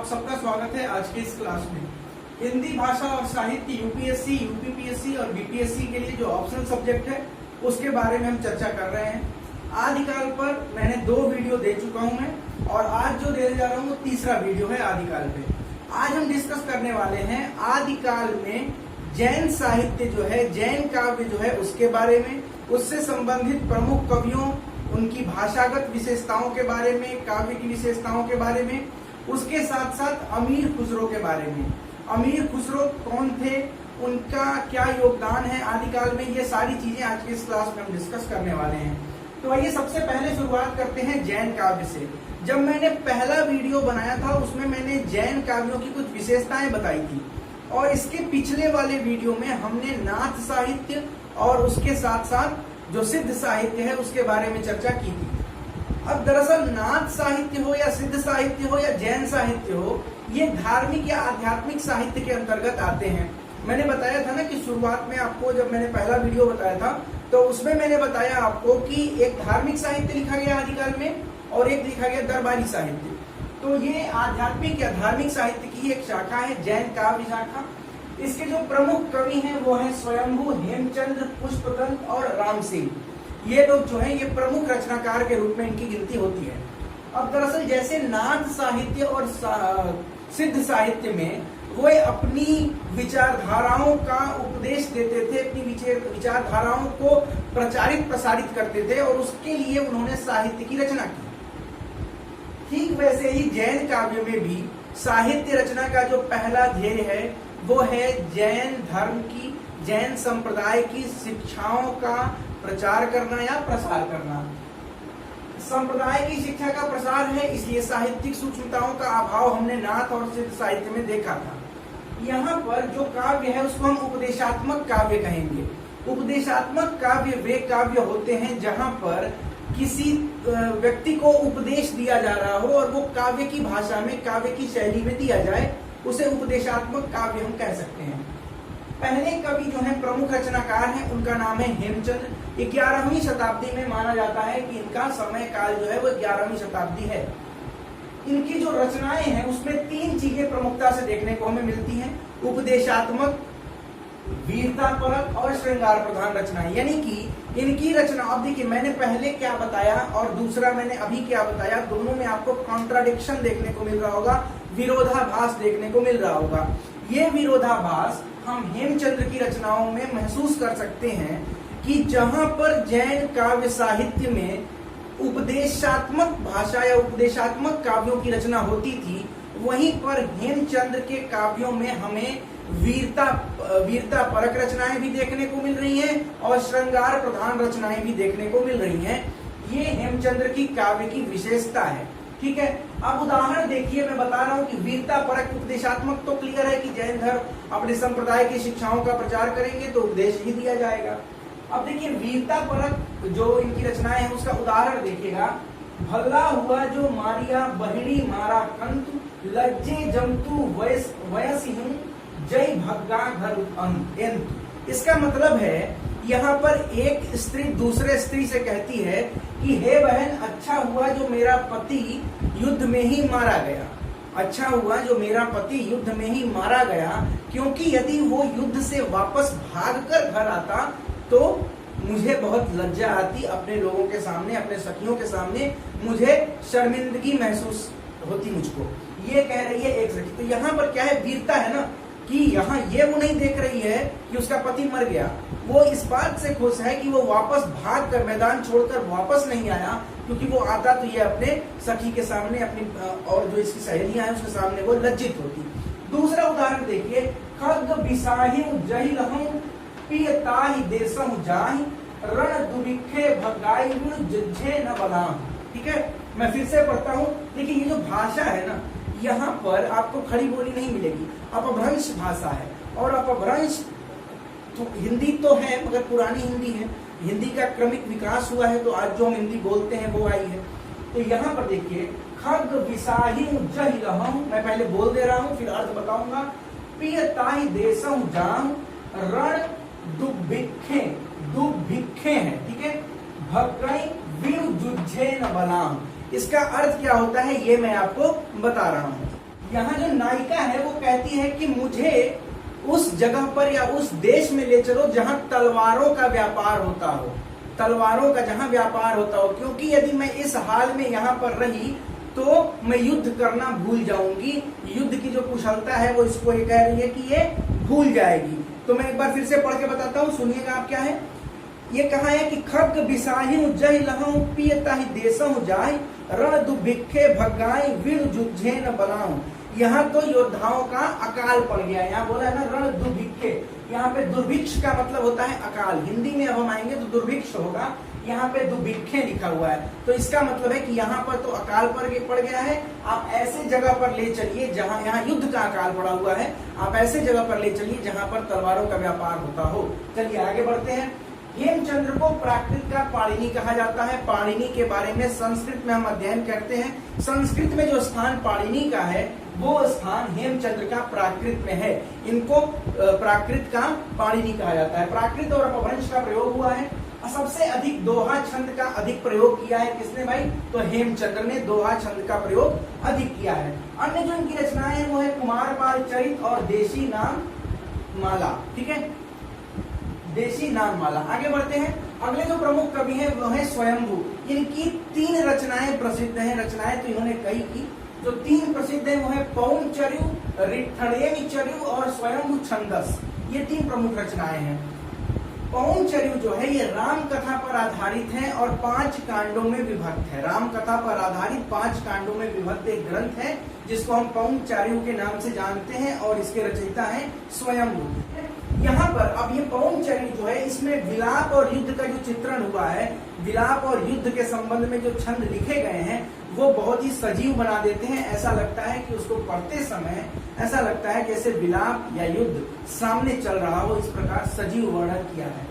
सबका स्वागत है आज के इस क्लास में। हिंदी भाषा और साहित्य यूपीएससी, यूपीपीएससी और बीपीएससी के लिए जो ऑप्शनल सब्जेक्ट है उसके बारे में हम चर्चा कर रहे हैं। आदिकाल पर मैंने 2 वीडियो दे चुका हूं मैं और आज जो देने जा रहा हूं वो तीसरा वीडियो है आदिकाल पे। आज हम डिस्कस करने वाले हैं आदिकाल में जैन साहित्य जो है, जैन काव्य जो है उसके बारे में, उससे संबंधित प्रमुख कवियों, उनकी भाषागत विशेषताओं के बारे में, काव्य की विशेषताओं के बारे में, उसके साथ साथ अमीर खुसरो के बारे में। अमीर खुसरो कौन थे, उनका क्या योगदान है आदिकाल में, ये सारी चीजें आज के इस क्लास में हम डिस्कस करने वाले हैं। तो आइए सबसे पहले शुरुआत करते हैं जैन काव्य से। जब मैंने पहला वीडियो बनाया था उसमें मैंने जैन काव्यों की कुछ विशेषताएं बताई थी और इसके पिछले वाले वीडियो में हमने नाथ साहित्य और उसके साथ साथ जो सिद्ध साहित्य है उसके बारे में चर्चा की थी। अब दरअसल नाथ साहित्य हो या सिद्ध साहित्य हो या जैन साहित्य हो, ये धार्मिक या आध्यात्मिक साहित्य के अंतर्गत आते हैं। मैंने बताया था ना कि शुरुआत में आपको जब मैंने पहला वीडियो बताया था तो उसमें मैंने बताया आपको कि एक धार्मिक साहित्य लिखा गया आदिकाल में और एक लिखा गया दरबारी साहित्य। तो ये आध्यात्मिक या धार्मिक साहित्य की एक शाखा है, जैन काव्य शाखा। इसके जो प्रमुख कवि हैं वो हैं स्वयंभू, हेमचंद्र, पुष्पदंत और रामसिंह। ये लोग जो हैं ये प्रमुख रचनाकार के रूप में इनकी गिनती होती है। अब दरअसल जैसे नाथ साहित्य और सिद्ध साहित्य में वो अपनी विचारधाराओं का उपदेश देते थे, अपनी विचारधाराओं को प्रचारित प्रसारित करते थे और उसके लिए उन्होंने साहित्य की रचना की। ठीक वैसे ही जैन काव्य में भी साहित्य रचना का जो पहला ध्येय है वो है जैन धर्म की, जैन संप्रदाय की शिक्षाओं का प्रचार करना या प्रसार करना। संप्रदाय की शिक्षा का प्रसार है, इसलिए साहित्यिक सूक्ष्मताओं का अभाव हमने नाथ और सिद्ध साहित्य में देखा था। यहाँ पर जो काव्य है उसको हम उपदेशात्मक काव्य कहेंगे। उपदेशात्मक काव्य वे काव्य होते हैं जहाँ पर किसी व्यक्ति को उपदेश दिया जा रहा हो और वो काव्य की भाषा में, काव्य की शैली में दिया जाए, उसे उपदेशात्मक काव्य हम कह सकते हैं। पहले कवि जो है प्रमुख रचनाकार हैं, उनका नाम है हेमचंद्र। 11वीं शताब्दी में माना जाता है कि इनका समय काल जो है वो 11वीं शताब्दी है। इनकी जो रचनाएं हैं उसमें 3 चीजें प्रमुखता से देखने को हमें मिलती हैं: उपदेशात्मक, वीरतापरक और श्रृंगार प्रधान रचनाएं। यानी कि इनकी रचना, अब देखिए मैंने पहले क्या बताया और दूसरा मैंने अभी क्या बताया, दोनों में आपको कॉन्ट्राडिक्शन देखने को मिल रहा होगा, विरोधाभास देखने को मिल रहा होगा। ये विरोधाभास हम हेमचंद्र की रचनाओं में महसूस कर सकते हैं कि जहां पर जैन काव्य साहित्य में उपदेशात्मक भाषा या उपदेशात्मक काव्यों की रचना होती थी, वहीं पर हेमचंद्र के काव्यों में हमें वीरता परक रचनाएं भी देखने को मिल रही हैं और श्रृंगार प्रधान रचनाएं भी देखने को मिल रही हैं। ये हेमचंद्र की काव्य की विशेषता है। ठीक है, अब उदाहरण देखिए, मैं बता रहा हूं कि वीरता परक उपदेशात्मक तो क्लियर है कि जैन धर्म अपने संप्रदाय की शिक्षाओं का प्रचार करेंगे तो उपदेश ही दिया जाएगा। अब देखिए वीरता परक जो इनकी रचनाएं हैं उसका उदाहरण देखिएगा। भला हुआ जो मारिया बहिणी मारा कंतु, लज्जे जमतु वयसी हूं, जय भग्गा घर अंत। इसका मतलब है यहाँ पर एक स्त्री दूसरे स्त्री से कहती है कि हे बहन, अच्छा हुआ जो मेरा पति युद्ध में ही मारा गया, अच्छा हुआ जो मेरा पति युद्ध में ही मारा गया, क्योंकि यदि वो युद्ध से वापस भागकर घर आता तो मुझे बहुत लज्जा आती, अपने लोगों के सामने, अपने सखियों के सामने मुझे शर्मिंदगी महसूस होती मुझको। ये कह रही है एक सखी। तो यहाँ पर क्या है, वीरता है ना, कि यहाँ ये वो नहीं देख रही है कि उसका पति मर गया, वो इस बात से खुश है कि वो वापस भाग कर, मैदान छोड़कर वापस नहीं आया, क्योंकि वो आता तो ये अपने सखी के सामने, अपनी और जो इसकी सहेलियां हैं उसके सामने वो लज्जित होती। दूसरा उदाहरण देखिए, खग बिसाहि जहि लहूं, पियताहि देसहु जाहि, रण दुबिखे भगाई जुझे न बलाम। ठीक है, मैं फिर से पढ़ता हूँ। देखिए ये जो भाषा है ना, यहाँ पर आपको खड़ी बोली नहीं मिलेगी, अपभ्रंश भाषा है। और अपभ्रंश तो हिंदी तो है मगर पुरानी हिंदी है, हिंदी का क्रमिक विकास हुआ है तो आज जो हम हिंदी बोलते हैं वो आई है। तो यहाँ पर देखिए, खग विसाहि जहि लहूं, मैं पहले बोल दे रहा हूँ फिर अर्थ बताऊंगा। पियताहि देसहु जाहु, रण दुभिक्षे, दुभिक्षे है, ठीक है, भगई वीर जुझे न बलाम। इसका अर्थ क्या होता है ये मैं आपको बता रहा हूँ। यहाँ जो नायिका है वो कहती है कि मुझे उस जगह पर या उस देश में ले चलो जहां तलवारों का व्यापार होता हो, तलवारों का जहां व्यापार होता हो, क्योंकि यदि मैं इस हाल में यहाँ पर रही तो मैं युद्ध करना भूल जाऊंगी। युद्ध की जो कुशलता है वो इसको ये कह रही है कि ये भूल जाएगी। तो मैं एक बार फिर से पढ़ के बताता हूँ, सुनिएगा आप क्या है। ये कहा है कि खड्ग बिसाहि जय लहऊ पियता ही देसहु जाय रण दुभिक्षे भगाई वीर जुझे न बनाऊं। यहाँ तो योद्धाओं का अकाल पड़ गया। यहाँ बोला है ना रण दुर्भिक्षे, यहाँ पे दुर्भिक्ष का मतलब होता है अकाल। हिंदी में अब हम आएंगे तो दुर्भिक्ष होगा, यहाँ पे दुर्भिक्षे लिखा हुआ है, तो इसका मतलब है कि यहाँ पर तो अकाल पड़ गया है। आप ऐसे जगह पर ले चलिए जहाँ, यहाँ युद्ध का अकाल पड़ा हुआ है, आप ऐसे जगह पर ले चलिए जहाँ पर तलवारों का व्यापार होता हो। चलिए आगे बढ़ते हैं। हेमचंद्र को प्राकृत का पाणिनि कहा जाता है। पाणिनि के बारे में संस्कृत में हम अध्ययन करते हैं। संस्कृत में जो स्थान पाणिनि का है वो स्थान हेमचंद्र का प्राकृत में है। इनको प्राकृत का पाणिनि कहा जाता है। प्राकृत और अपभ्रंश का प्रयोग हुआ है। सबसे अधिक दोहा छंद का अधिक प्रयोग किया है किसने भाई? तो हेमचंद्र ने दोहा छंद का प्रयोग अधिक किया है। अन्य जो इनकी रचनाएं हैं वो है कुमारपाल चरित और देशी नाम माला। ठीक है, देशी नाम माला। आगे बढ़ते हैं। अगले जो प्रमुख कवि हैं वो है स्वयंभू। इनकी 3 रचनाएं प्रसिद्ध हैं। रचनाएं तो इन्होंने कई की, जो 3 प्रसिद्ध है वो है पौंचर्यु, रिट्ठणेमिचर्यु और स्वयंभू छंदस। ये 3 प्रमुख रचनाएं हैं। पौंचर्यु जो है ये राम कथा पर आधारित है और 5 कांडों में विभक्त है। राम कथा पर आधारित 5 कांडों में विभक्त एक ग्रंथ है जिसको हम पौंचर्यु के नाम से जानते हैं और इसके रचयिता है स्वयंभू। यहाँ पर अब ये पौंचर्यु जो है इसमें विलाप और युद्ध का जो चित्रण हुआ है, विलाप और युद्ध के संबंध में जो छंद लिखे गए हैं वो बहुत ही सजीव बना देते हैं। ऐसा लगता है कि उसको पढ़ते समय ऐसा लगता है जैसे विलाप या युद्ध सामने चल रहा हो, इस प्रकार सजीव वर्णन किया है।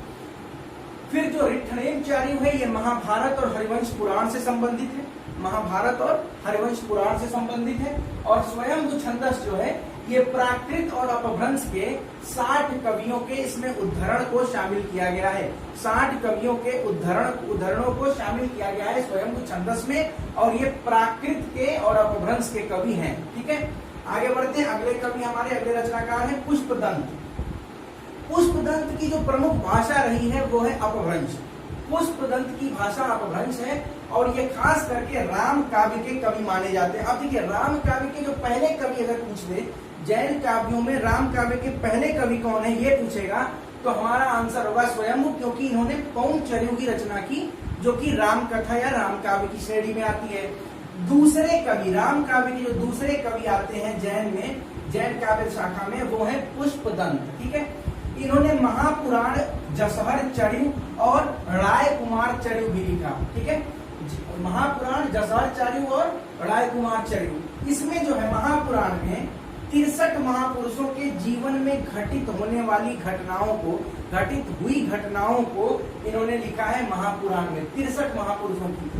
फिर जो रिट्ठणेमिचर्यु है ये महाभारत और हरिवंश पुराण से संबंधित है। महाभारत और हरिवंश पुराण से संबंधित है। और स्वयंभू छंदस जो है ये प्राकृत और अपभ्रंश के 60 कवियों के इसमें उद्धरण को शामिल किया गया है। 60 कवियों के उद्धरणों को शामिल किया गया है स्वयंभू छंदस में, और ये प्राकृत के और अपभ्रंश के कवि हैं। ठीक है, आगे बढ़ते हैं। अगले कवि हमारे अगले रचनाकार है पुष्पदंत। पुष्पदंत की जो प्रमुख भाषा रही है वो है अपभ्रंश। पुष्पदंत की भाषा अपभ्रंश है और ये खास करके राम काव्य के कवि माने जाते हैं। अब देखिए, राम काव्य के जो पहले कवि अगर पूछ ले, जैन काव्यों में राम काव्य के पहले कवि कौन है ये पूछेगा तो हमारा आंसर होगा स्वयंभू, क्योंकि इन्होंने पौंचर्यु की रचना की जो कि राम कथा या राम काव्य की श्रेणी में आती है। दूसरे कवि, राम काव्य के जो दूसरे कवि आते हैं जैन में, जैन काव्य शाखा में, वो है पुष्पदंत। ठीक है, इन्होंने महापुराण जसहर चर्यु और राय कुमार चर्यु भी लिखा। ठीक है, महापुराण जसहर चर्यु और राय कुमार चर्यु। इसमें जो है महापुराण में 63 महापुरुषों के जीवन में घटित होने वाली घटनाओं को, घटित हुई घटनाओं को इन्होंने लिखा है महापुराण में। 63 महापुरुषों की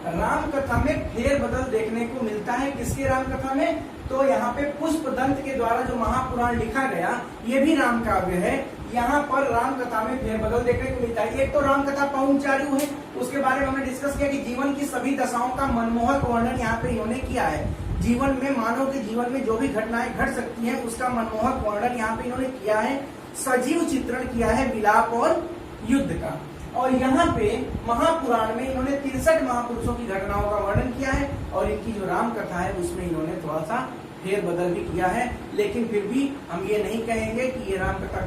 राम कथा में फेरबदल देखने को मिलता है। किसके राम कथा में? तो यहाँ पे पुष्पदंत के द्वारा जो महापुराण लिखा गया ये भी राम काव्य है। यहाँ पर राम कथा में फेरबदल देखने को मिलता है। एक तो राम कथा पौंचर्यु है, उसके बारे में हमने डिस्कस किया कि जीवन की सभी दशाओं का मनमोहक वर्णन यहाँ पे इन्होंने किया है। जीवन में, मानव के जीवन में जो भी घटनाएं घट सकती हैं उसका मनमोहक वर्णन यहाँ पे इन्होंने किया है। सजीव चित्रण किया है विलाप और युद्ध का। और यहाँ पे महापुराण में इन्होंने 63 महापुरुषों की घटनाओं का वर्णन किया है और इनकी जो राम कथा है उसमें इन्होंने थोड़ा सा फेरबदल भी किया है। लेकिन फिर भी हम ये नहीं कहेंगे कि ये राम कथा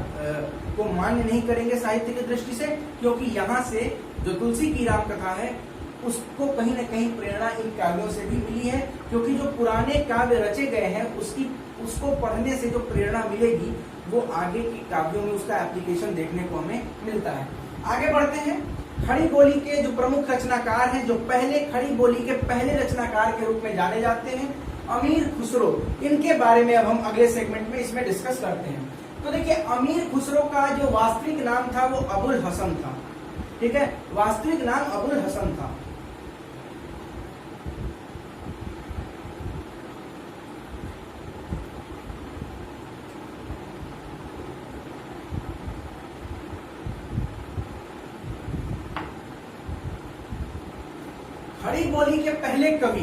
को मान्य नहीं करेंगे साहित्य की दृष्टि से, क्योंकि यहाँ से जो तुलसी की राम कथा है उसको कहीं न कहीं प्रेरणा इन काव्यों से भी मिली है, क्योंकि जो पुराने काव्य रचे गए हैं उसको पढ़ने से जो प्रेरणा मिलेगी वो आगे के काव्यों में उसका एप्लीकेशन देखने को हमें मिलता है। आगे बढ़ते हैं। खड़ी बोली के जो प्रमुख रचनाकार हैं, जो पहले खड़ी बोली के पहले रचनाकार के रूप में जाने जाते हैं, अमीर खुसरो। इनके बारे में अब हम अगले सेगमेंट में इसमें डिस्कस करते हैं। तो देखिए, अमीर खुसरो का जो वास्तविक नाम था वो अबुल हसन था। ठीक है, वास्तविक नाम अबुल हसन था। खड़ी बोली के पहले कवि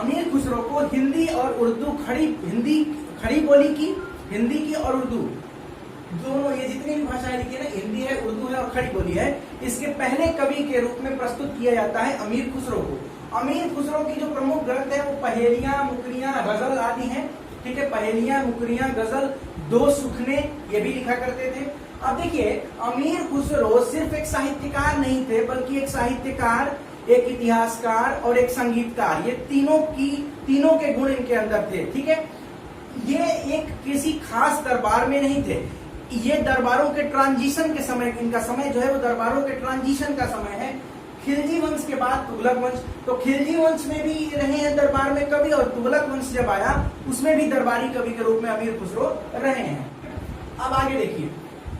अमीर खुसरो को हिंदी और उर्दू खड़ी बोली की, हिंदी की और उर्दू दोनों, ये जितनी भी भाषाएं लिखी है ना, हिंदी है, उर्दू है और खड़ी बोली है, इसके पहले कवि के रूप में प्रस्तुत किया जाता है अमीर खुसरो को। अमीर खुसरो की जो प्रमुख ग्रंथ है वो पहेलियां, मुकरियां, गजल आदि हैं। ठीक है, पहेलियां, मुकरियां, गजल, दो सुखने, ये भी लिखा करते थे। अब देखिए, अमीर खुसरो सिर्फ एक साहित्यकार नहीं थे, बल्कि एक साहित्यकार, एक इतिहासकार और एक संगीतकार, ये तीनों के गुण इनके अंदर थे। ठीक है, ये एक किसी खास दरबार में नहीं थे, ये दरबारों के ट्रांजिशन के समय, इनका समय जो है वो दरबारों के ट्रांजिशन का समय है। खिलजी वंश के बाद तुगलक वंश, तो खिलजी वंश में भी रहे हैं दरबार में कवि, और तुगलक वंश जब आया उसमें भी दरबारी कवि के रूप में अमीर खुसरो रहे हैं। अब आगे देखिए,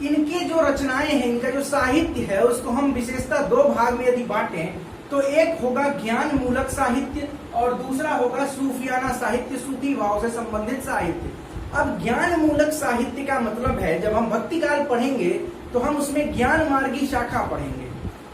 इनके जो रचनाएं हैं, इनका जो साहित्य है, उसको हम विशेषता दो भाग में यदि बांटें तो एक होगा ज्ञान मूलक साहित्य और दूसरा होगा सूफियाना साहित्य, सूफी भाव से संबंधित साहित्य। अब ज्ञान मूलक साहित्य का मतलब है, जब हम भक्ति काल पढ़ेंगे तो हम उसमें ज्ञान मार्गी शाखा पढ़ेंगे।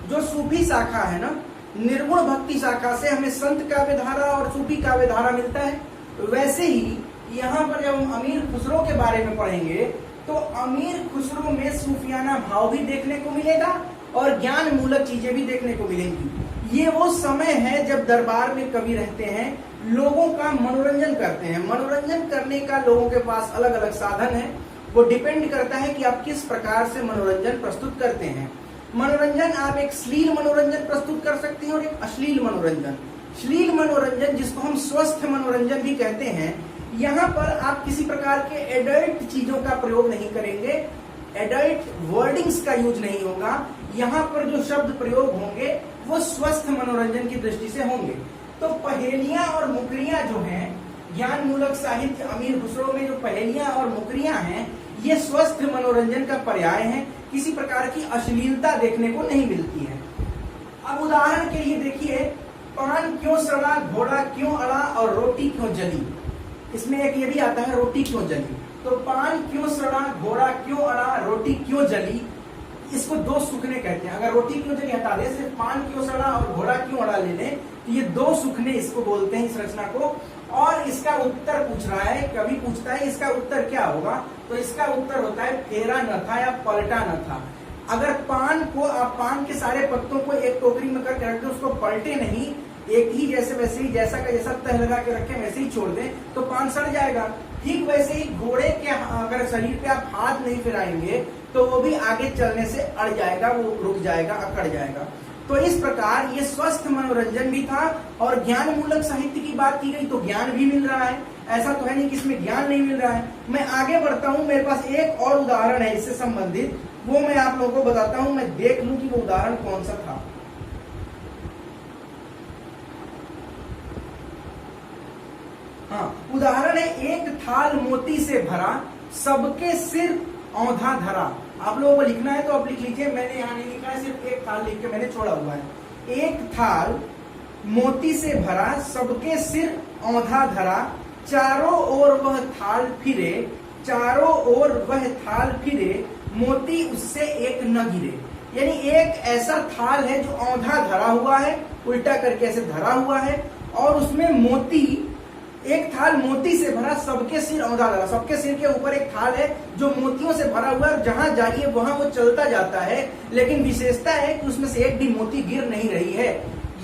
जो सूफी शाखा है ना, निर्गुण भक्ति शाखा से हमें संत काव्य धारा और सूफी काव्य धारा मिलता है। वैसे ही यहाँ पर जब हम अमीर खुसरो के बारे में पढ़ेंगे तो अमीर खुसरो में सूफियाना भाव भी देखने को मिलेगा और ज्ञान मूलक चीजें भी देखने को मिलेंगी। ये वो समय है जब दरबार में कवि रहते हैं, लोगों का मनोरंजन करते हैं। मनोरंजन करने का लोगों के पास अलग अलग साधन है, वो डिपेंड करता है कि आप किस प्रकार से मनोरंजन प्रस्तुत करते हैं। मनोरंजन, आप एक श्लील मनोरंजन प्रस्तुत कर सकते हैं और एक अश्लील मनोरंजन। श्लील मनोरंजन, जिसको हम स्वस्थ मनोरंजन भी कहते हैं, यहाँ पर आप किसी प्रकार के एडल्ट चीजों का प्रयोग नहीं करेंगे, एडल्ट वर्डिंग्स का यूज नहीं होगा। यहाँ पर जो शब्द प्रयोग होंगे वो स्वस्थ मनोरंजन की दृष्टि से होंगे। तो पहेलियां और मुकरियां जो हैं, ज्ञान मूलक साहित्य अमीर खुसरो में जो पहेलियां और मुकरियां हैं, ये स्वस्थ मनोरंजन का पर्याय है, किसी प्रकार की अश्लीलता देखने को नहीं मिलती है। अब उदाहरण के लिए देखिए, पान क्यों सड़ा, घोड़ा क्यों अड़ा और रोटी क्यों जली। इसमें एक ये भी आता है, रोटी क्यों जली। तो पान क्यों सड़ा, घोड़ा क्यों अड़ा, रोटी क्यों जली, इसको दो सुखने कहते हैं। अगर रोटी क्यों जली हटा दे, सिर्फ पान क्यों सड़ा और घोड़ा क्यों अड़ा ले लें, तो ये दो सुखने इसको बोलते हैं, इस रचना को। और इसका उत्तर पूछ रहा है, कवि पूछता है इसका उत्तर क्या होगा, तो इसका उत्तर होता है फेरा न था या पलटा न था। अगर पान को आप पान के सारे पत्तों को एक टोकरी में करके रख दे, उसको पलटे नहीं, एक ही जैसे वैसे ही जैसा का जैसा तह लगा के रखें वैसे ही छोड़ दें तो पान सड़ जाएगा। ठीक वैसे ही घोड़े के अगर शरीर पे आप हाथ नहीं फिराएंगे तो वो भी आगे चलने से अड़ जाएगा, वो रुक जाएगा, अकड़ जाएगा। तो इस प्रकार ये स्वस्थ मनोरंजन भी था। और ज्ञान मूलक साहित्य की बात की गई तो ज्ञान भी मिल रहा है, ऐसा तो है नहीं कि इसमें ज्ञान नहीं मिल रहा है। मैं आगे बढ़ता हूँ, मेरे पास एक और उदाहरण है इससे संबंधित, वो मैं आप लोगों को बताता हूँ, मैं देख लूं कि वो उदाहरण कौन सा था। हाँ, उदाहरण है, एक थाल मोती से भरा, सबके सिर औंधा धरा। आप लोगों को लिखना है तो आप लिख लीजिए, मैंने यहाँ नहीं लिखा है, सिर्फ एक थाल लिख के मैंने छोड़ा हुआ है। एक थाल मोती से भरा, सबके सिर औंधा धरा, चारों ओर वह थाल फिरे, चारों ओर वह थाल फिरे, मोती उससे एक न गिरे। यानी एक ऐसा थाल है जो औंधा धरा हुआ है, उल्टा करके ऐसे धरा हुआ है, और उसमें मोती, एक थाल मोती से भरा, सबके सिर औंधा धरा। सबके सिर के ऊपर एक थाल है जो मोतियों से भरा हुआ है, जहां जाइए वहां वो चलता जाता है, लेकिन विशेषता है कि उसमें से एक भी मोती गिर नहीं रही है।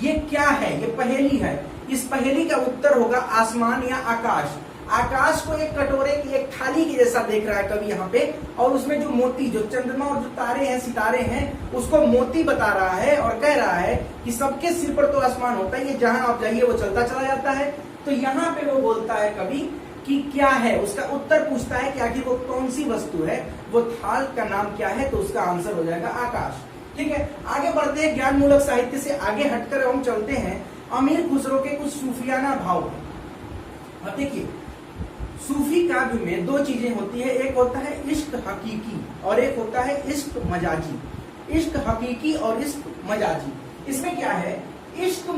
ये क्या है? ये पहेली है। इस पहेली का उत्तर होगा आसमान या आकाश। आकाश को एक कटोरे की, एक थाली के जैसा देख रहा है कवि यहाँ पे, और उसमें जो मोती, जो चंद्रमा और जो तारे हैं, सितारे हैं, उसको मोती बता रहा है और कह रहा है कि सबके सिर पर तो आसमान होता है, ये जहां आप जाइए वो चलता चला जाता है। तो यहाँ पे वो बोलता है कवि कि क्या है, उसका उत्तर पूछता है कि आखिर वो कौन सी वस्तु है, वो थाल का नाम क्या है, तो उसका आंसर हो जाएगा आकाश। ठीक है, आगे बढ़ते हैं, ज्ञान मूलक साहित्य से आगे हटकर हम चलते हैं अमीर खुसरो के कुछ सूफियाना भाव। अब देखिए, सूफी काव्य में दो चीजें होती है, एक होता है इश्क हकीकी और एक होता है इश्क मजाजी। इश्क हकीकी और इश्क मजाजी, इसमें क्या है, इश्क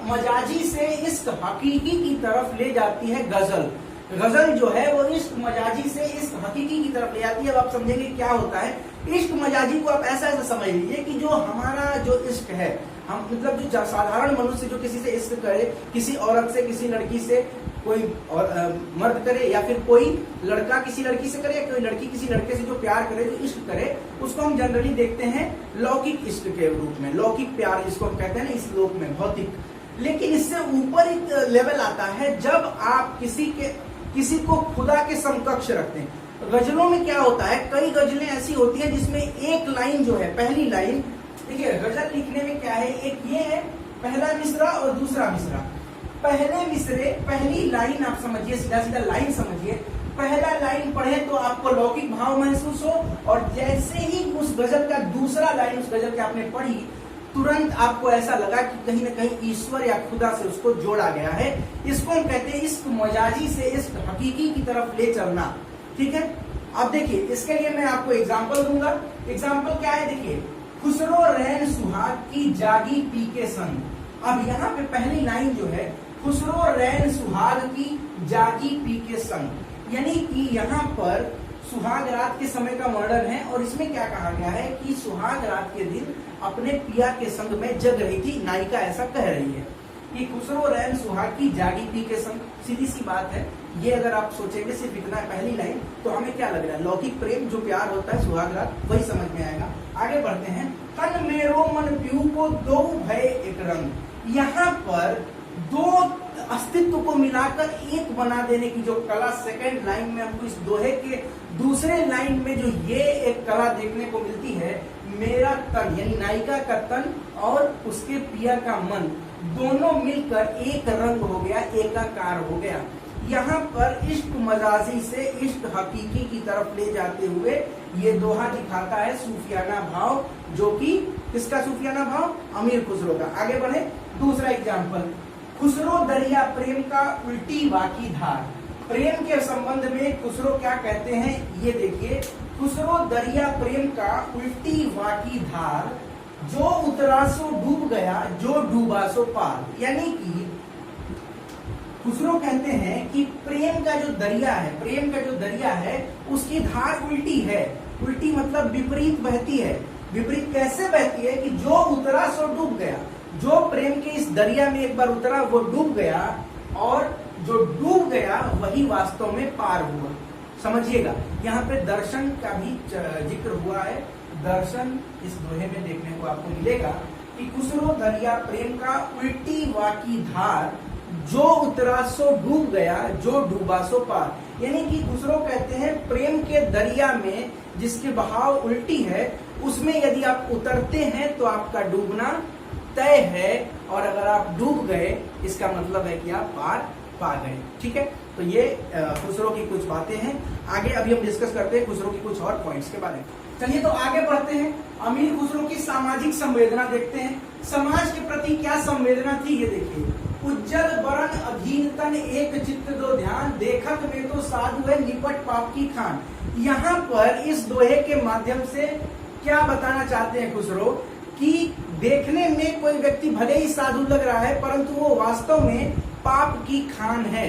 मजाजी से इश्क हकीकी की तरफ ले जाती है गजल। गजल जो है वो इश्क मजाजी से इश्क हकीकी की तरफ ले आती है। अब आप समझेंगे क्या होता है इश्क मजाजी को। आप ऐसा समझ लीजिए कि जो हमारा जो इश्क है, हम मतलब जो साधारण मनुष्य जो किसी से इश्क करे, किसी औरत से, किसी लड़की से, कोई और मर्द करे या फिर कोई लड़का किसी लड़की से करे या कोई लड़की किसी लड़के से जो प्यार करे, जो इश्क करे, उसको हम जनरली देखते हैं लौकिक इश्क के रूप में, लौकिक प्यार जिसको हम कहते हैं ना इस लोक में, भौतिक। लेकिन इससे ऊपर एक लेवल आता है जब आप किसी को खुदा के समकक्ष रखते हैं। गजलों में क्या होता है, कई गजलें ऐसी होती हैं जिसमें एक लाइन जो है, पहली लाइन, देखिए गजल लिखने में क्या है, एक ये है पहला मिसरा और दूसरा मिसरा। पहले मिसरे पहली लाइन आप समझिए, सीधा सीधा लाइन समझिए, पहला लाइन पढ़े तो आपको लौकिक भाव महसूस हो, और जैसे ही उस गजल का दूसरा लाइन उस गजल के आपने पढ़ी, तुरंत आपको ऐसा लगा कि कहीं ना कहीं ईश्वर या खुदा से उसको जोड़ा गया है। इसको हम कहते हैं इश्क मजाजी से इश्क हकीकी की तरफ ले चलना। ठीक है, अब देखिए इसके लिए मैं आपको एग्जाम्पल दूंगा। एग्जाम्पल क्या है, देखिए, खुसरो रैन सुहाग की जागी पी के संग। अब यहाँ पे पहली लाइन जो है, खुसरो रैन सुहाग की जागी पी के संग, यानी कि यहाँ पर सुहाग रात के समय का वर्णन है, और इसमें क्या कहा गया है कि सुहाग रात के दिन अपने पिया के संग में जग रही थी, नायिका ऐसा कह रही है कि खुसरो रैन सुहाग की जागी पी के संग। सीधी सी बात है, ये अगर आप सोचेंगे सिर्फ इतना पहली लाइन, तो हमें क्या लग रहा है, लौकिक प्रेम जो प्यार होता है सुहाग रात, वही समझ में आएगा। आगे बढ़ते हैं, तन मेरो मन प्यू को दो भय एक रंग। यहाँ पर दो अस्तित्व को मिलाकर एक बना देने की जो कला सेकंड लाइन में हमको इस दोहे के दूसरे लाइन में जो ये एक कला देखने को मिलती है, मेरा तन यानी नायिका का तन और उसके पिया का मन दोनों मिलकर एक रंग हो गया, एकाकार हो गया। यहाँ पर इश्क मजाजी से इश्क हकीकी की तरफ ले जाते हुए ये दोहा दिखाता है सूफियाना भाव, जो कि किसका सूफियाना भाव, अमीर खुसरो का। आगे बढ़े, दूसरा एग्जाम्पल, खुसरो दरिया प्रेम का उल्टी वाकी धार। प्रेम के संबंध में खुसरो क्या कहते हैं, ये देखिए, खुसरो दरिया प्रेम का उल्टी वाकी धार, जो उतरा सो डूब गया, जो डूबा सो पार। यानी कि खुसरो कहते हैं कि प्रेम का जो दरिया है, प्रेम का जो दरिया है उसकी धार उल्टी है। उल्टी मतलब विपरीत बहती है। विपरीत कैसे बहती है कि जो उतरा सो डूब गया, जो प्रेम के इस दरिया में एक बार उतरा वो डूब गया, और जो डूब गया वही वास्तव में पार हुआ। समझिएगा, यहाँ पे दर्शन का भी जिक्र हुआ है। दर्शन इस दोहे में देखने को आपको मिलेगा कि खुसरो दरिया प्रेम का उल्टी वाकी धार, जो उतरा सो डूब गया, जो डूबा सो पार। यानी कि खुसरो कहते हैं प्रेम के दरिया में जिसके बहाव उल्टी है, उसमें यदि आप उतरते हैं तो आपका डूबना तय है, और अगर आप डूब गए इसका मतलब है कि आप पार पा गए। ठीक है, तो ये खुसरो की कुछ बातें हैं। आगे अभी हम डिस्कस करते हैं खुसरो की कुछ और पॉइंट्स के बारे में। चलिए तो आगे बढ़ते हैं, अमीर खुसरो की सामाजिक संवेदना देखते हैं। समाज के प्रति क्या संवेदना थी, ये देखिए, उज्जवल बरन अधीन तन एक चित्त दो ध्यान, देखत में तो साधु है निपट पाप की खान। यहाँ पर इस दोहे के माध्यम से क्या बताना चाहते हैं खुसरो, कि देखने में कोई व्यक्ति भले ही साधु लग रहा है, परंतु वो वास्तव में पाप की खान है।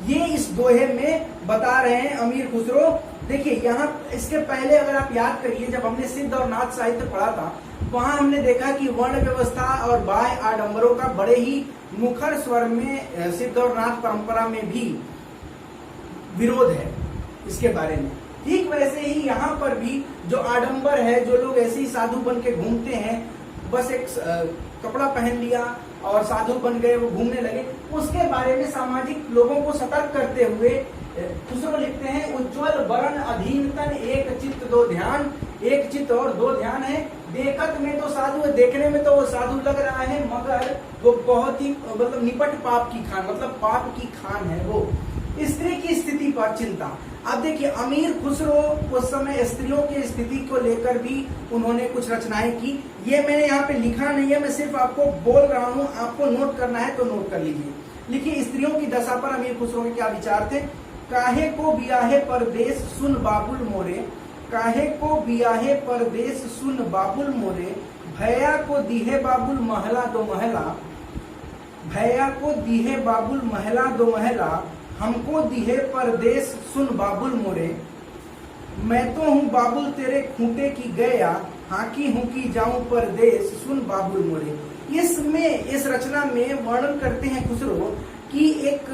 ये इस दोहे में बता रहे हैं अमीर खुसरो। देखिए यहाँ इसके पहले अगर आप याद करिए, जब हमने सिद्ध और नाथ साहित्य पढ़ा था, वहां हमने देखा कि वर्ण व्यवस्था और बाह्य आडंबरों का बड़े ही मुखर स्वर में सिद्ध और नाथ परंपरा में भी विरोध है इसके बारे में। ठीक वैसे ही यहाँ पर भी जो आडंबर है, जो लोग ऐसे ही साधु बन के घूमते हैं, बस एक कपड़ा पहन लिया और साधु बन गए, वो घूमने लगे, उसके बारे में सामाजिक लोगों को सतर्क करते हुए खुसरो लिखते हैं, उज्जवल बरन अधीन तन एक चित्त दो ध्यान। एक चित्त और दो ध्यान है। देखत में तो साधु है, देखने में तो वो साधु लग रहा है, मगर वो बहुत ही मतलब निपट पाप की खान, मतलब पाप की खान है वो। स्त्री की स्थिति पर चिंता। अब देखिए अमीर खुसरो उस समय स्त्रियों की स्थिति को लेकर भी उन्होंने कुछ रचनाएं की। ये मैंने यहाँ पे लिखा नहीं है, मैं सिर्फ आपको बोल रहा हूँ, आपको नोट करना है तो नोट कर लीजिए। लिखिए, स्त्रियों की दशा पर अमीर खुसरो के क्या विचार थे। काहे को बियाहे परदेश सुन बाबुल मोरे, काहे को बियाहे परदेश सुन बाबुल मोरे, भैया को दीहे बाबुल महला दो महला, भैया को दीहे बाबुल महला दो महला, हमको दिहे परदेश सुन बाबुल मोरे, मैं तो हूँ बाबुल तेरे खूंटे की गया, हाकी हूँ की जाऊं परदेश सुन बाबुल मोरे। इसमें इस रचना में वर्णन करते हैं खुसरो कि एक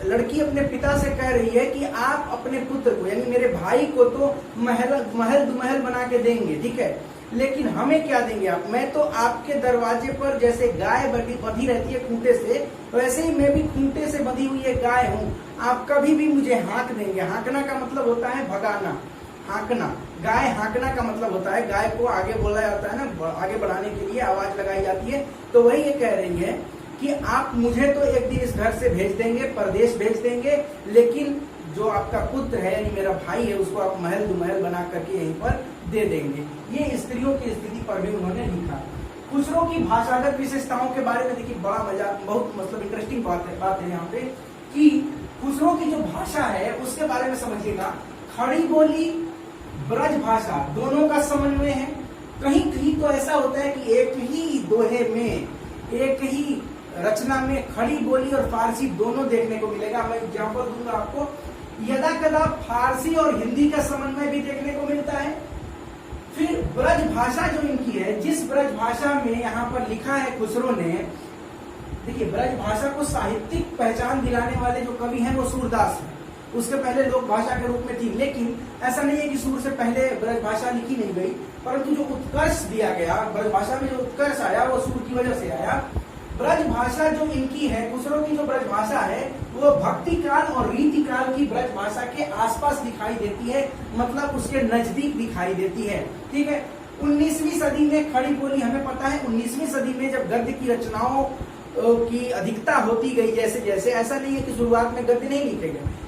लड़की अपने पिता से कह रही है कि आप अपने पुत्र को यानी मेरे भाई को तो महल दुमहल बना के देंगे, ठीक है, लेकिन हमें क्या देंगे आप? मैं तो आपके दरवाजे पर जैसे गाय बंधी रहती है खूंटे से, वैसे ही मैं भी खूंटे से बंधी हुई एक गाय हूँ। आप कभी भी मुझे हाँक देंगे। हाँकना का मतलब होता है भगाना, हाँकना। गाय हाँकना का मतलब होता है गाय को आगे बोला जाता है ना, आगे बढ़ाने के लिए आवाज लगाई जाती है। तो वही ये कह रही है कि आप मुझे तो एक दिन इस घर से भेज देंगे, परदेश भेज देंगे, लेकिन जो आपका पुत्र है यानी मेरा भाई है उसको आप महल दुमहल बना करके यहीं पर दे देंगे। ये स्त्रियों की स्थिति पर भी उन्होंने लिखा। खुसरो की भाषागत विशेषताओं के बारे में देखिए बड़ा मजा, बहुत मतलब इंटरेस्टिंग बात है यहाँ पे कि खुसरो की जो भाषा है उसके बारे में समझिएगा। खड़ी बोली, ब्रज भाषा दोनों का समन्वय है। कहीं कहीं तो ऐसा होता है कि एक ही दोहे में, एक ही रचना में खड़ी बोली और फारसी दोनों देखने को मिलेगा। मैं एग्जाम्पल दूंगा आपको। यदा कदा फारसी और हिंदी का समन्वय भी देखने को मिलता है। फिर ब्रज भाषा जो इनकी है, जिस ब्रज भाषा में यहाँ पर लिखा है खुसरो ने, देखिए ब्रज भाषा को साहित्यिक पहचान दिलाने वाले जो कवि हैं वो सूरदास हैं। उसके पहले लोक भाषा के रूप में थी, लेकिन ऐसा नहीं है कि सूर से पहले ब्रज भाषा लिखी नहीं गई, परंतु जो उत्कर्ष दिया गया ब्रज भाषा में, जो उत्कर्ष आया वो सूर की वजह से आया। ब्रज भाषा जो इनकी है, खुसरो की जो ब्रज भाषा है वो भक्ति काल और रीति काल की ब्रज भाषा के आसपास दिखाई देती है, मतलब उसके नजदीक दिखाई देती है, ठीक है। 19वीं सदी में खड़ी बोली, हमें पता है 19वीं सदी में जब गद्य की रचनाओं की अधिकता होती गई जैसे जैसे, ऐसा नहीं है कि शुरुआत में गद्य नहीं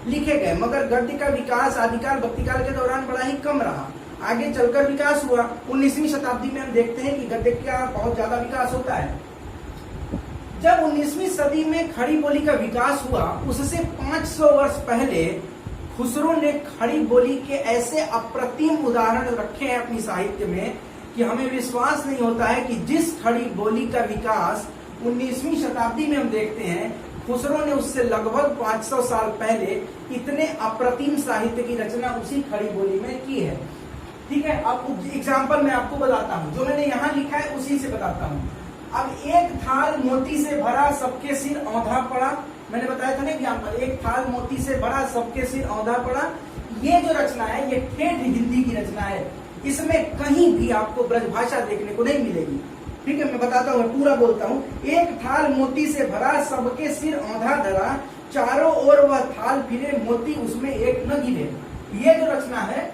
लिखे गए, मगर गद्य का विकास आदिकाल भक्तिकाल के दौरान बड़ा ही कम रहा। आगे चलकर विकास हुआ। 19वीं शताब्दी में हम देखते हैं कि गद्य का बहुत ज्यादा विकास होता है। जब 19वीं सदी में खड़ी बोली का विकास हुआ, उससे 500 वर्ष पहले खुसरो ने खड़ी बोली के ऐसे अप्रतिम उदाहरण रखे हैं अपनी साहित्य में कि हमें विश्वास नहीं होता है कि जिस खड़ी बोली का विकास 19वीं शताब्दी में हम देखते हैं, खुसरो ने उससे लगभग 500 साल पहले इतने अप्रतिम साहित्य की रचना उसी खड़ी बोली में की है, ठीक है। अब एग्जाम्पल मैं आपको बताता हूँ, जो मैंने यहाँ लिखा है उसी से बताता हूँ। अब एक थाल मोती से भरा सबके सिर औंधा पड़ा, मैंने बताया था ना एग्जाम्पल, एक थाल मोती से भरा सबके सिर औंधा पड़ा। ये जो रचना है ये ठेठ हिंदी की रचना है, इसमें कहीं भी आपको ब्रज भाषा देखने को नहीं मिलेगी, ठीक है। मैं बताता हूँ, मैं पूरा बोलता हूँ। एक थाल मोती से भरा सबके सिर औंधा धरा, चारों ओर वह थाल फिरे मोती उसमें एक न गिरे। ये जो रचना है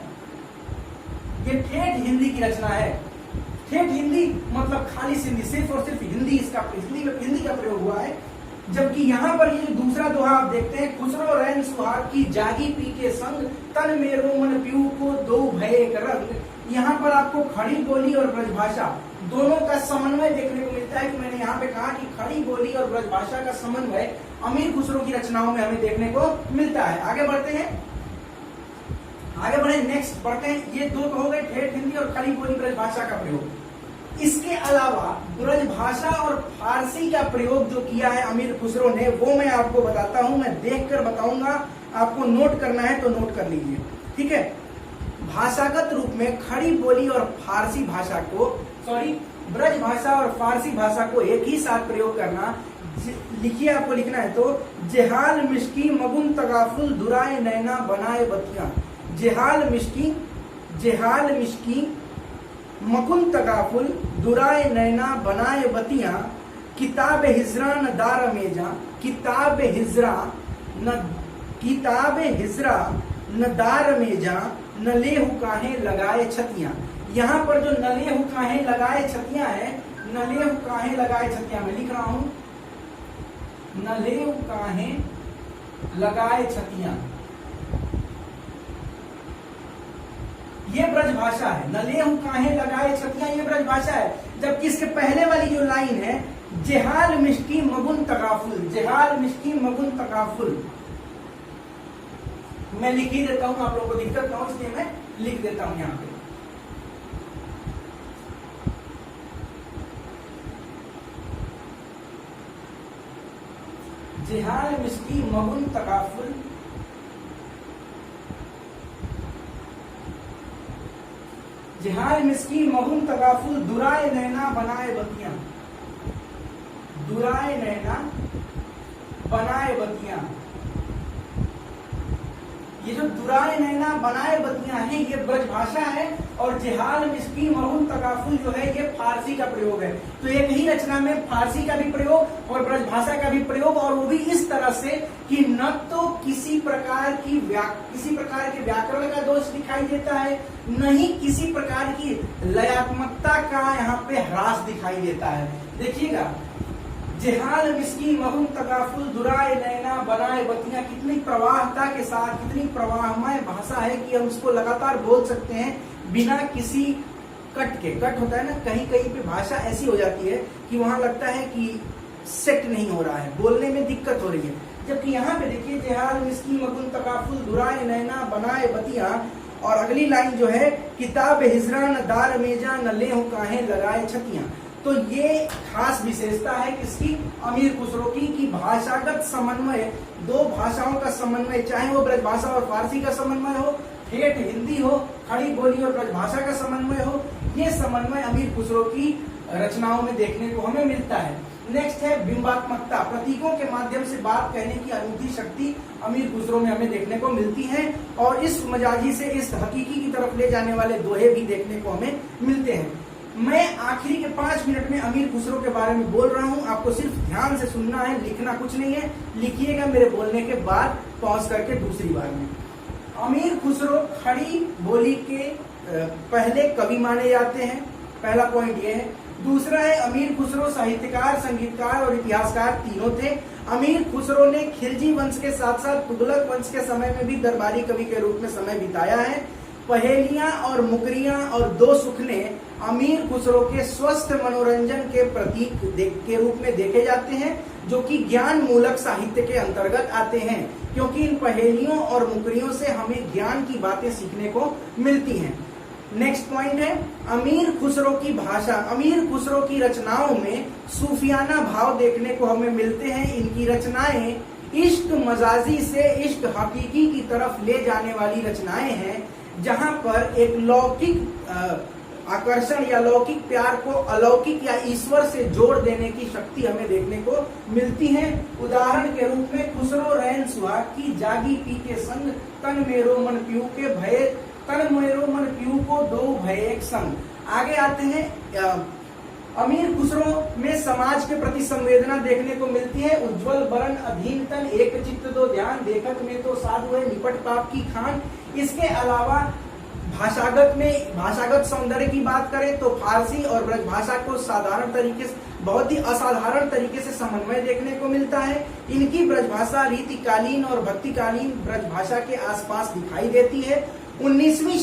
ये ठेठ हिंदी की रचना है। ठेठ हिंदी मतलब खाली हिंदी, सिर्फ और सिर्फ हिंदी, इसका हिंदी का प्रयोग हुआ है। जबकि यहाँ पर ये दूसरा दोहा आप देखते हैं, खुसरो रैन सुहाग की जागी पी के संग, तन मेरो मन पीऊ को दो भय एक रंग। यहाँ पर आपको खड़ी बोली और ब्रजभाषा दोनों का समन्वय देखने को मिलता है। कि मैंने यहाँ पे कहा कि खड़ी बोली और ब्रजभाषा का समन्वय अमीर खुसरो की रचनाओं में हमें देखने को मिलता है। आगे बढ़ते हैं, आगे बढ़े, नेक्स्ट बढ़ते हैं। ये दो तो हो गए, ठेठ हिंदी और खड़ी बोली ब्रजभाषा का प्रयोग। इसके अलावा ब्रजभाषा और फारसी का प्रयोग जो किया है अमीर खुसरो ने, वो मैं आपको बताता हूं, मैं देखकर बताऊंगा। आपको नोट करना है तो नोट कर लीजिए, ठीक है। भाषागत रूप में खड़ी बोली और फारसी भाषा को, ब्रज भाषा और फारसी भाषा को एक ही साथ प्रयोग करना। लिखिए, आपको लिखना है तो, जेहाल मिश्की मगुन तगाफुल दुराए नैना बनाए बतिया। जेहाल मिश्की मकुन तगाफुल दुराए नैना बनाए बतिया, किताब हिजरा न दार में जा। किताब हिजरा न दार में जा, न लेहु काहे लगाए छतियां। यहाँ पर जो न लेहु काहे लगाए छतियां है, न लेहु काहे लगाए छतियां मैं लिख रहा हूं, न लेहु काहे लगाए छतियां, ये ब्रज भाषा है। न लेहु काहे लगाए छतियां, ये ब्रज भाषा है। जबकि इसके पहले वाली जो लाइन है, जेहाल मिश्की मगुन तगाफुल, जेहाल मिश्की मगुन तगाफुल, मैं लिख ही देता हूं, आप लोगों को दिक्कत ना हो इसलिए मैं लिख देता हूं यहां पे। जेहाल मिश्की मगुन तगाफुल जिहाल मिस्की मगुन तगाफुल दुराए नैना बनाए बतियां, दुराए नैना बनाए बतियां। ये जो दुराए नैना बनाए बतियां है ये ब्रज भाषा है, और जिहाल मिस्की मगुन तगाफुल जो है ये फारसी का प्रयोग है। तो एक ही रचना में फारसी का भी प्रयोग और ब्रज भाषा का भी प्रयोग, और वो भी इस तरह से कि न तो किसी प्रकार के व्याकरण का दोष दिखाई देता है, न ही किसी प्रकार की लयात्मकता का यहाँ पे ह्रास दिखाई देता है। देखिएगा, जिहाल मिस्की मगुन तगाफुल दुराए नैना बनाए बतियां, कितनी प्रवाहता के साथ, कितनी प्रवाहमय भाषा है कि हम इसको लगातार बोल सकते हैं बिना किसी कट के। कट होता है ना, कहीं कहीं पे भाषा ऐसी हो जाती है कि वहां लगता है कि सेट नहीं हो रहा है, बोलने में दिक्कत हो रही है। जबकि यहाँ पे देखिए, जिहाल मिस्की मगुन तगाफुल दुराए नैना बनाए बतियां, और अगली लाइन जो है, किताब हिजरा न दार मेजा न ले हो काहे लगाए छतियां। तो ये खास विशेषता है किसकी? अमीर खुसरो की, कि भाषागत समन्वय, दो भाषाओं का समन्वय, चाहे वो ब्रज भाषा और फारसी का समन्वय हो, ठेठ हिंदी हो, खड़ी बोली और ब्रज भाषा का समन्वय हो, ये समन्वय अमीर खुसरो की रचनाओं में देखने को हमें मिलता है। नेक्स्ट है बिंबात्मकता, प्रतीकों के माध्यम से बात कहने की अनूठी शक्ति अमीर खुसरो में हमें देखने को मिलती है, और इस मजाजी से इस हकीकी की तरफ ले जाने वाले दोहे भी देखने को हमें मिलते हैं। मैं आखिरी के 5 मिनट में अमीर खुसरो के बारे में बोल रहा हूं, आपको सिर्फ ध्यान से सुनना है, लिखना कुछ नहीं है। लिखिएगा मेरे बोलने के बाद पॉज करके दूसरी बार में। अमीर खुसरो खड़ी बोली के पहले कवि माने जाते हैं, पहला पॉइंट ये है। दूसरा है, अमीर खुसरो साहित्यकार, संगीतकार और इतिहासकार तीनों थे। अमीर खुसरो ने खिलजी वंश के साथ साथ तुगलक वंश के समय में भी दरबारी कवि के रूप में समय बिताया है। पहेलियां और मुकरियां और दो सुखने अमीर खुसरो के स्वस्थ मनोरंजन के प्रतीक के रूप में देखे जाते हैं, जो कि ज्ञान मूलक साहित्य के अंतर्गत आते हैं, क्योंकि इन पहेलियों और मुकरियों से हमें ज्ञान की बातें सीखने को मिलती हैं। नेक्स्ट पॉइंट है, अमीर खुसरो की भाषा, अमीर खुसरो की रचनाओं में सूफियाना भाव देखने को हमें मिलते हैं। इनकी रचनाएं इश्क मजाजी से इश्क हकीकी की तरफ ले जाने वाली रचनाएं हैं, जहां पर एक लौकिक आकर्षण या लौकिक प्यार को अलौकिक या ईश्वर से जोड़ देने की शक्ति हमें देखने को मिलती है। उदाहरण के रूप में, खुसरो रैन सुहाग की जागी पी के संग, तन मेरो मन पीऊ के भय, तन मेरो मन पीऊ को दो भय एक संग। आगे आते हैं, अमीर खुसरो में समाज के प्रति संवेदना देखने को मिलती है। उज्जवल बरन अधीन तन एक चित्त दो ध्यान, देखत में तो साधु है निपट पाप की खान। इसके अलावा भाषागत सौंदर्य की बात करें तो फारसी और ब्रज भाषा को साधारण तरीके से, बहुत ही असाधारण तरीके से समन्वय देखने को मिलता है। इनकी ब्रज भाषा रीतिकालीन और भक्तिकालीन ब्रज भाषा के आसपास दिखाई देती है। 19वीं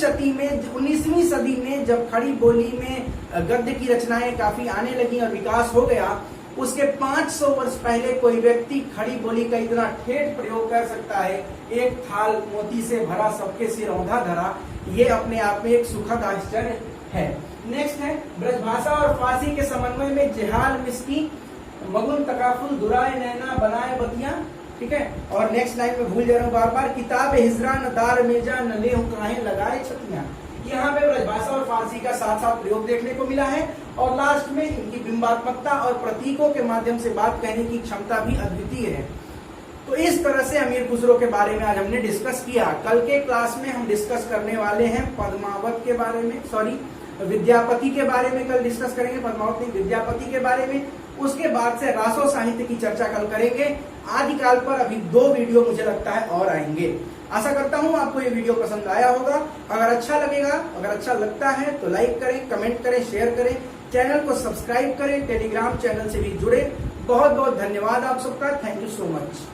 सदी में जब खड़ी बोली में गद्य की रचनाएं काफी आने लगी और विकास हो गया, उसके 500 वर्ष पहले कोई व्यक्ति खड़ी बोली का इतना ठेठ प्रयोग कर सकता है, एक थाल मोती से भरा सबके सिर औंधा धरा, ये अपने आप में एक सुखद आश्चर्य है। नेक्स्ट है, ब्रजभाषा और फारसी के समन्वय में जिहाल मिस्की मगुन तकाफुल दुराए नैना बनाए बतियां, ठीक है। और नेक्स्ट लाइन में भूल जा रहा हूँ बार बार, किताब हिजरा न दार मेजा न ले काहे लगाए छतियां। यहाँ पे ब्रजभाषा और फारसी का साथ साथ प्रयोग देखने को मिला है। और लास्ट में इनकी बिंबात्मकता और प्रतीकों के माध्यम से बात कहने की क्षमता भी अद्वितीय है। तो इस तरह से अमीर खुसरो के बारे में आज हमने डिस्कस किया। कल के क्लास में हम डिस्कस करने वाले हैं पद्मावत के बारे में, विद्यापति के बारे में कल डिस्कस करेंगे, पद्मावत नहीं विद्यापति के बारे में। उसके बाद से रासो साहित्य की चर्चा कल करेंगे। आदिकाल पर अभी 2 वीडियो मुझे लगता है और आएंगे। आशा करता हूं आपको ये वीडियो पसंद आया होगा। अगर अच्छा लगेगा, अगर अच्छा लगता है तो लाइक करें, कमेंट करें, शेयर करें, चैनल को सब्सक्राइब करें, टेलीग्राम चैनल से भी जुड़े। बहुत बहुत धन्यवाद आप सबका। Thank you so much.